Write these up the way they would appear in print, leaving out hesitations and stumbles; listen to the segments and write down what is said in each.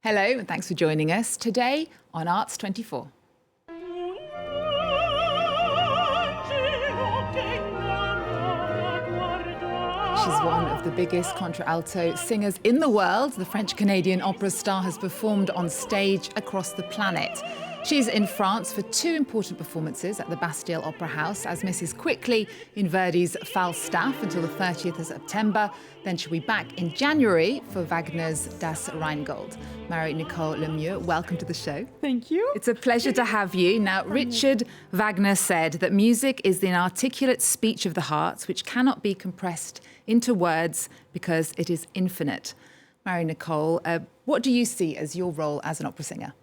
Hello, and thanks for joining us today on Arts 24. She's one of the biggest contralto singers in the world. The French-Canadian opera star has performed on stage across the planet. She's in France for two important performances at the Bastille Opera House as Mrs. Quickly in Verdi's Falstaff until the 30th of September. Then she'll be back in January for Wagner's Das Rheingold. Marie-Nicole Lemieux, welcome to the show. Thank you. It's a pleasure to have you. Now, Richard Wagner said that music is the inarticulate speech of the heart, which cannot be compressed into words because it is infinite. Marie-Nicole, what do you see as your role as an opera singer?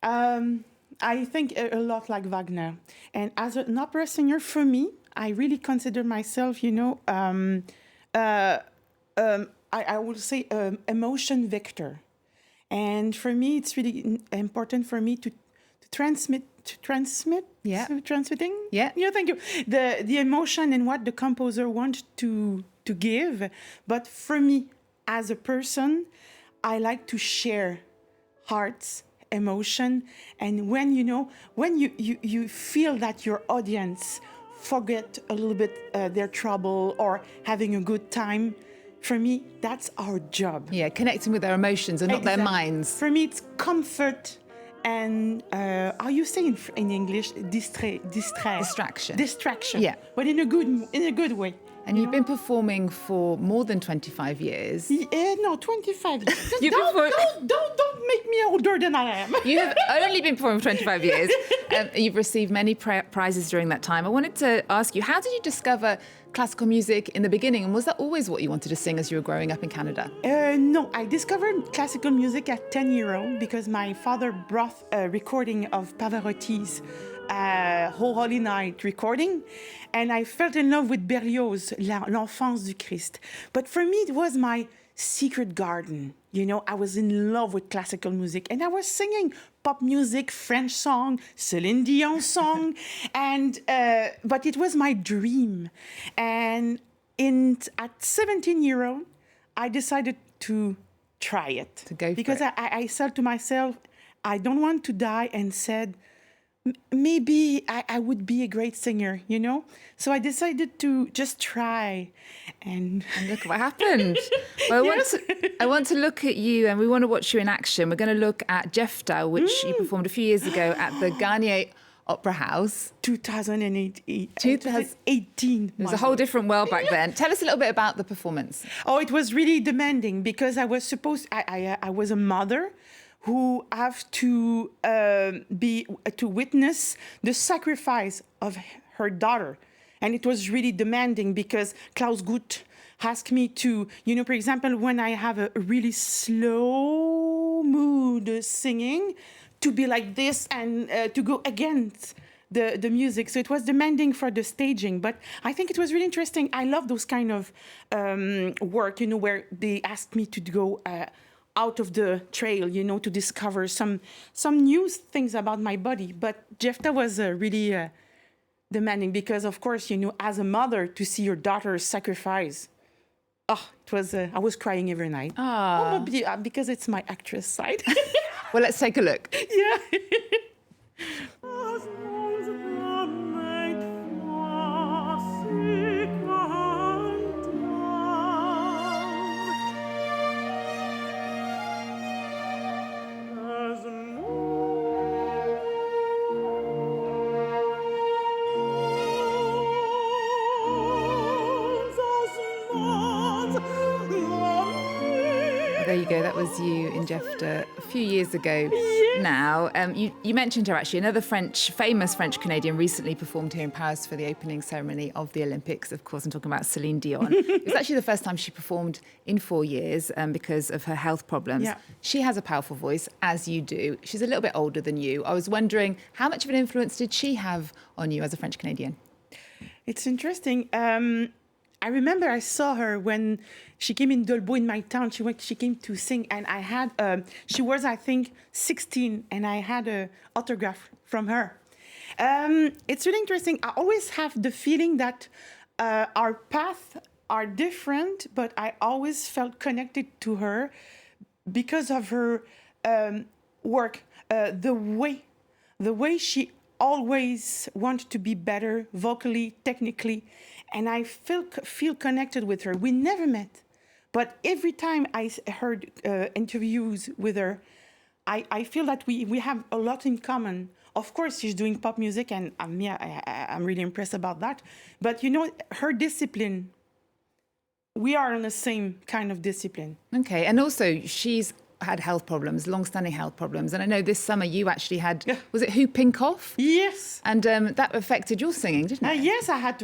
I think a lot like Wagner. And as an opera singer, for me, I really consider myself, I would say emotion vector. And for me, it's really important for me to transmit. Yeah. Transmitting? Yeah. Yeah, thank you. The emotion and what the composer wants to give. But for me, as a person, I like to share hearts, emotion, and when you feel that your audience forget a little bit their trouble or having a good time, for me that's our job. Yeah, connecting with their emotions and not their minds. For me it's comfort and how you say in English, distraction. Yeah, but in a good way. And you've been performing for more than 25 years. No, 25 years. Don't make me older than I am. You have only been performing for 25 years. You've received many prizes during that time. I wanted to ask you, how did you discover classical music in the beginning? And was that always what you wanted to sing as you were growing up in Canada? No, I discovered classical music at 10-year-old because my father brought a recording of Pavarotti's Holy Night recording, and I fell in love with Berlioz' L'Enfance du Christ. But for me, it was my secret garden. I was in love with classical music, and I was singing pop music, French song, Celine Dion song, and but it was my dream. And at 17-year-old, I decided to try it. To go for because it. I said to myself, I don't want to die, and said, maybe I would be a great singer, So I decided to just try. And look what happened. Well, I want to look at you, and we want to watch you in action. We're going to look at Jefta, which you performed a few years ago at the Garnier Opera House. 2018. It was a whole different world back then. Tell us a little bit about the performance. Oh, it was really demanding because I was I was a mother who have to witness the sacrifice of her daughter. And it was really demanding because Klaus Guth asked me to, for example, when I have a really slow mood singing, to be like this and to go against the music. So it was demanding for the staging, but I think it was really interesting. I love those kind of work, where they asked me to go out of the trail, to discover some new things about my body. But Jefta was really demanding because, of course, as a mother, to see your daughter sacrifice, it was. I was crying every night. Because it's my actress side. Well, let's take a look. Yeah. There you go. That was you in Jefta a few years ago. Yeah. Now, you mentioned her actually. Another famous French-Canadian recently performed here in Paris for the opening ceremony of the Olympics. Of course, I'm talking about Celine Dion. It was actually the first time she performed in 4 years because of her health problems. Yeah. She has a powerful voice, as you do. She's a little bit older than you. I was wondering, how much of an influence did she have on you as a French-Canadian? It's interesting. I remember I saw her when she came in Dolbeau in my town. She came to sing, and I had. She was, I think, 16, and I had an autograph from her. It's really interesting. I always have the feeling that our paths are different, but I always felt connected to her because of her work, the way she always wanted to be better vocally, technically, and I feel connected with her. We never met, but every time I heard interviews with her, I feel that we have a lot in common. Of course, she's doing pop music, and I'm really impressed about that. But you know, her discipline, we are on the same kind of discipline. Okay, and also she's had health problems, long-standing health problems. And I know this summer you actually had, was it whooping cough? Yes. And that affected your singing, didn't it? Yes, I had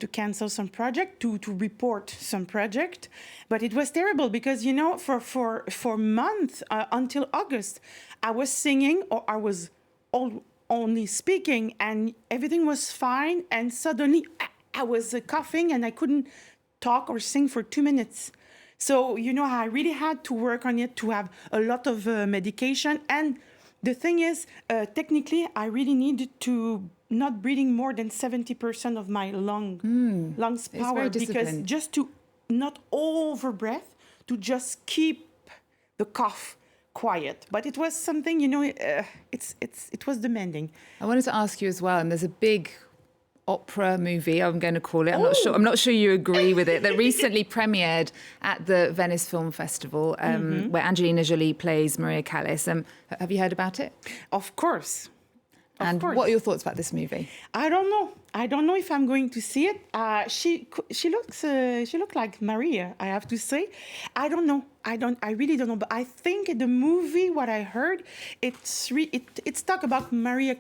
to cancel some project to report some project. But it was terrible because, you know, for months until August, I was singing or I was only speaking and everything was fine. And suddenly I was coughing and I couldn't talk or sing for 2 minutes. So, you know, I really had to work on it to have a lot of medication. And the thing is, technically, I really needed to not breathing more than 70% of my lungs power. Because just to not over breath, to just keep the cough quiet. But it was something, you know, it was demanding. I wanted to ask you as well, and there's a big opera movie, I'm going to call it. I'm not sure you agree with it. That recently premiered at the Venice Film Festival, where Angelina Jolie plays Maria Callas. Have you heard about it? Of course. And what are your thoughts about this movie? I don't know. I don't know if I'm going to see it. She looked like Maria, I have to say. I don't know. I really don't know. But I think the movie, what I heard, it's talk about Maria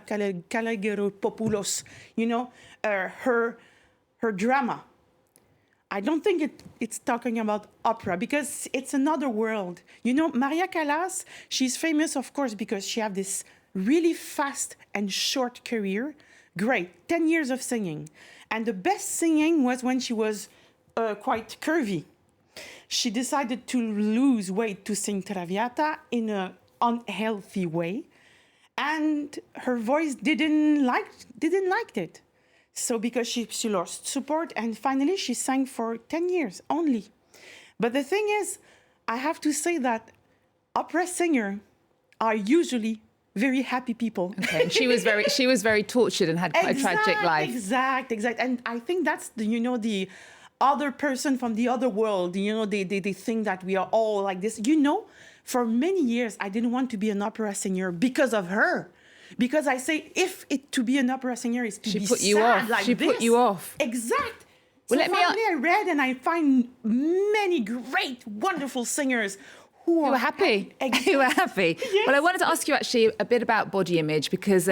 Callas, you know, her drama. I don't think it's talking about opera because it's another world. You know, Maria Callas, she's famous, of course, because she have this really fast and short career. Great, 10 years of singing. And the best singing was when she was quite curvy. She decided to lose weight to sing Traviata in an unhealthy way. And her voice didn't like it. So because she lost support, and finally she sang for 10 years only. But the thing is, I have to say that opera singers are usually very happy people. Okay. And she was very tortured and had quite a tragic life. Exact. And I think that's the other person from the other world. You know, they think that we are all like this. You know, for many years I didn't want to be an opera singer because of her. Because I say, to be an opera singer is to be sad like this. She put you off. Exact. Well, so finally I read and I find many great, wonderful singers who are happy. Who are happy. Yes. Well, I wanted to ask you actually a bit about body image because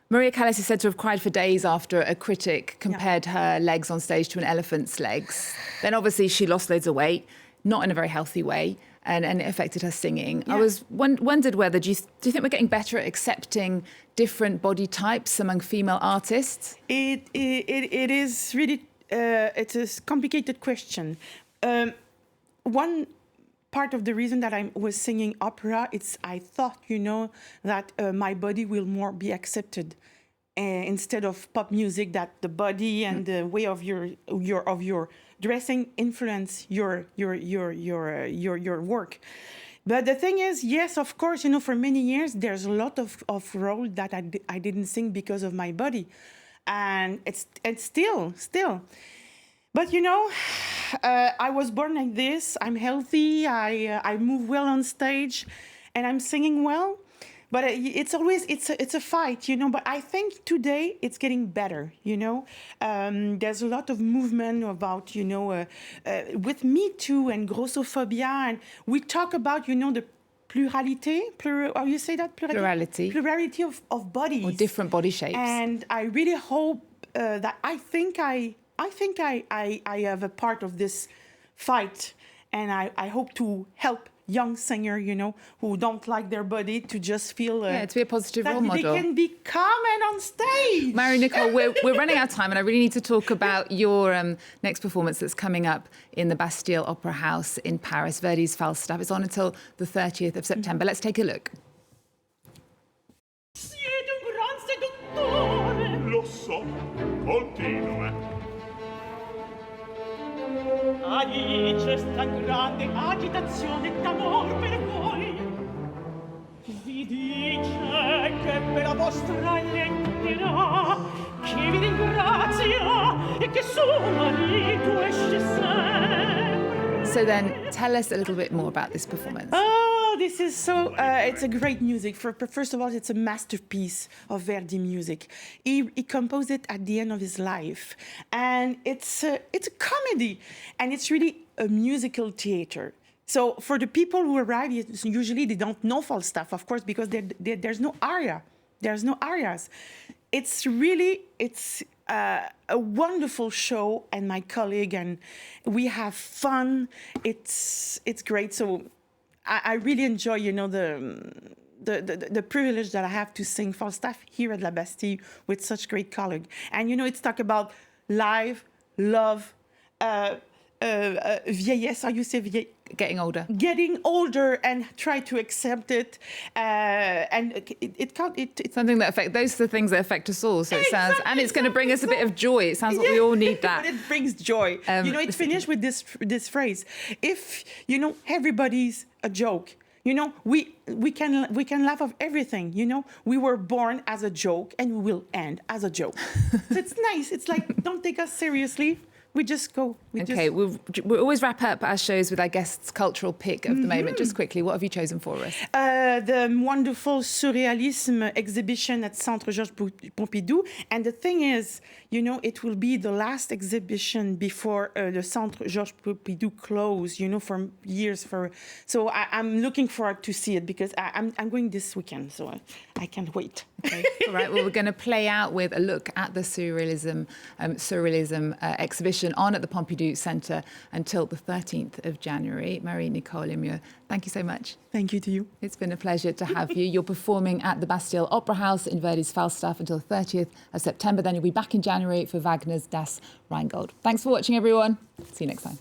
Maria Callas is said to have cried for days after a critic compared her legs on stage to an elephant's legs. Then obviously she lost loads of weight, not in a very healthy way, and it affected her singing. Yeah. I was wondered whether, do you think we're getting better at accepting different body types among female artists? It is really, it's a complicated question. One part of the reason that I was singing opera, I thought, you know, that my body will more be accepted instead of pop music, that the body and the way of your dressing influence your work. But the thing is, yes, of course, you know, for many years there's a lot of roles that I didn't sing because of my body, and it's still. But, you know, I was born like this. I'm healthy. I move well on stage and I'm singing well. But it's always, it's a fight, you know. But I think today it's getting better, you know. There's a lot of movement about, you know, with Me Too and grossophobia. And we talk about, you know, the pluralité, how you say that? Plurality of bodies. Or different body shapes. And I really hope that I think I have a part of this fight, and I hope to help young singers, you know, who don't like their body to just feel to be a positive role model. They can be calm and on stage. Marie-Nicole, we're running out of time, and I really need to talk about your next performance that's coming up in the Bastille Opera House in Paris, Verdi's Falstaff. It's on until the 30th of September. Let's take a look. Lo so, continua. Alice, sta grande agitazione d'amor per voi. per la vostra elencherà, che vi ringrazia e che suo marito esce sempre. So then, tell us a little bit more about this performance. Oh, this is so, it's a great music. First of all, it's a masterpiece of Verdi music. He composed it at the end of his life. And it's a comedy. And it's really a musical theater. So for the people who arrive, usually they don't know Falstaff, of course, because there's no aria. There's no arias. It's a wonderful show, and my colleague and we have fun. It's great. So I really enjoy, the privilege that I have to sing Falstaff here at La Bastille with such great colleague. And it's talk about life, love, vieillesse. How you say vieillesse? Getting older. Getting older and try to accept it, and it can't. Something that those are the things that affect us all. So it sounds, and it's going to bring us a bit of joy. It sounds like we all need that. But it brings joy. It finished with this phrase: if everybody's a joke. We can laugh of everything. We were born as a joke, and we will end as a joke. So it's nice. It's like, don't take us seriously. We just go. We always wrap up our shows with our guest's cultural pick of the moment. Just quickly, what have you chosen for us? The wonderful Surrealism exhibition at Centre Georges Pompidou. And the thing is, it will be the last exhibition before the Centre Georges Pompidou closed, for years. So I'm looking forward to see it because I'm going this weekend, so I can't wait. Okay. All right. Well, we're going to play out with a look at the Surrealism exhibition on at the Pompidou Centre until the 13th of January. Marie-Nicole Lemieux, thank you so much. Thank you to you. It's been a pleasure to have you. You're performing at the Bastille Opera House in Verdi's Falstaff until the 30th of September. Then you'll be back in January for Wagner's Das Rheingold. Thanks for watching, everyone. See you next time.